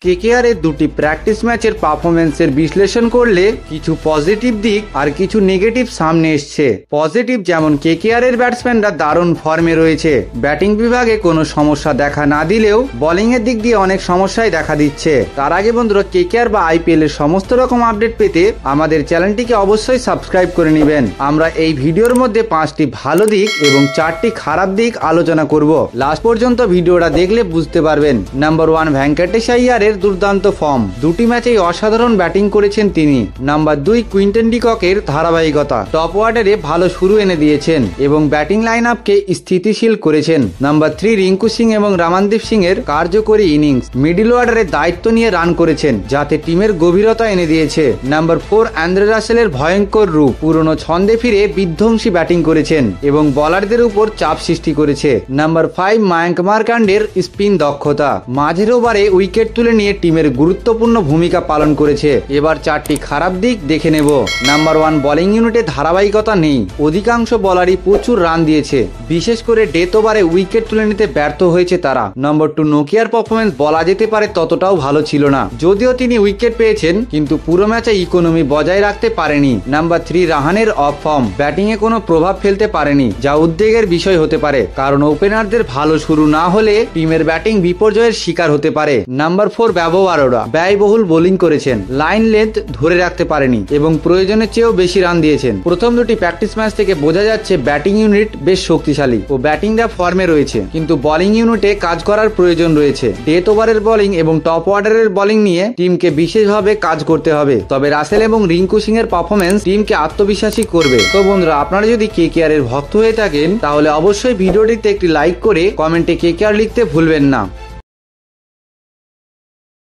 KKR এর দুটি practice ম্যাচের পারফরমেন্সের বিশ্লেষণ করলে কিছু পজিটিভ দিক আর কিছু নেগেটিভ সামনে এসছে। পজিটিভ যেমন কেকেআর এর ব্যাটসম্যানরা দারুণ ফর্মে রয়েছে, ব্যাটিং বিভাগে কোনো সমস্যা দেখা না দিলেও বোলিং এর দিক দিয়ে অনেক সমস্যাই দেখা দিচ্ছে। তার আগে বন্ধুরা, কেকেআর বা আইপিএল এর সমস্ত রকম আপডেট পেতে আমাদের চ্যানেলটিকে অবশ্যই সাবস্ক্রাইব করে নেবেন। আমরা এই ভিডিওর মধ্যে 5টি ভালো দিক এবং 4টি খারাপ দিক আলোচনা করব। লাস্ট পর্যন্ত ভিডিওটা দেখলে বুঝতে পারবেন। নাম্বার 1, ভেঙ্কটেশ আইয়ারের দুর্দান্ত ফর্ম, দুটি ম্যাচেই অসাধারণ ব্যাটিং করেছেন তিনি। নাম্বার 2, কুইন্টন ডি ককের ধারাবাহিকতা, টপ অর্ডারে ভালো শুরু এনে দিয়েছেন এবং ব্যাটিং লাইন আপকে স্থিতিশীল করেছেন। নাম্বার 3, রিঙ্কু সিং এবং রামানদীপ সিং এর কার্যকরী ইনিংস, মিডল অর্ডারে দায়িত্ব নিয়ে রান করেছেন যাতে টিমের গভীরতা এনে দিয়েছে। নাম্বার 4, অ্যান্দ্রে রাসেলের ভয়ঙ্কর রূপ, পুরনো ছন্দে ফিরে বিধ্বংসী ব্যাটিং করেছেন এবং বোলারদের উপর চাপ সৃষ্টি করেছে। নাম্বার 5, মায়াঙ্ক মার্কান্ডের স্পিন দক্ষতা, মাঝের ওভারে উইকেট তুলে নিয়ে টিমের গুরুত্বপূর্ণ ভূমিকা পালন করেছে। এবার 4টি খারাপ দিক দেখে নেব। নাম্বার 1, বোলিং ইউনিটে ধারাবাহিকতা নেই, অধিকাংশ বোলারই প্রচুর রান দিয়েছে, বিশেষ করে ডেথ ওভারে উইকেট তুলে নিতে ব্যর্থ হয়েছে তারা। নাম্বার 2, নোকিয়ার পারফরমেন্স বলা যেতে পারে ততটাও ভালো ছিল না, যদিও তিনি উইকেট পেয়েছেন কিন্তু পুরো ম্যাচে ইকোনমি বজায় রাখতে পারেনি। নাম্বার 3, রাহানের অফ ফর্ম, ব্যাটিং এ কোনো প্রভাব ফেলতে পারেনি, যা উদ্বেগের বিষয় হতে পারে, কারণ ওপেনারদের ভালো শুরু না হলে টিমের ব্যাটিং বিপর্যয়ের শিকার হতে পারে। নাম্বার 4, ব্যবহারোরা ব্যয়বহুল বোলিং করেছেন, লাইন লেন্থ ধরে রাখতে পারেনি এবং প্রয়োজনের চেয়েও বেশি রান দিয়েছেন। প্রথম দুটি প্র্যাকটিস ম্যাচ থেকে বোঝা যাচ্ছে ব্যাটিং ইউনিট বেশ শক্তিশালী ও ব্যাটিংরা ফর্মে রয়েছে, কিন্তু বোলিং ইউনিটে কাজ করার প্রয়োজন রয়েছে। ডেথ ওভারের বোলিং এবং টপ অর্ডারের বোলিং নিয়ে টিমকে বিশেষভাবে কাজ করতে হবে। তবে রাসেল এবং রিঙ্কু সিং এর পারফরমেন্স টিমকে আত্মবিশ্বাসী করবে। তো বন্ধুরা, আপনারা যদি কেকেআর এর ভক্ত হয়ে থাকেন তাহলে অবশ্যই ভিডিওটিতে একটি লাইক করে কমেন্টে কেকেআর লিখতে ভুলবেন না।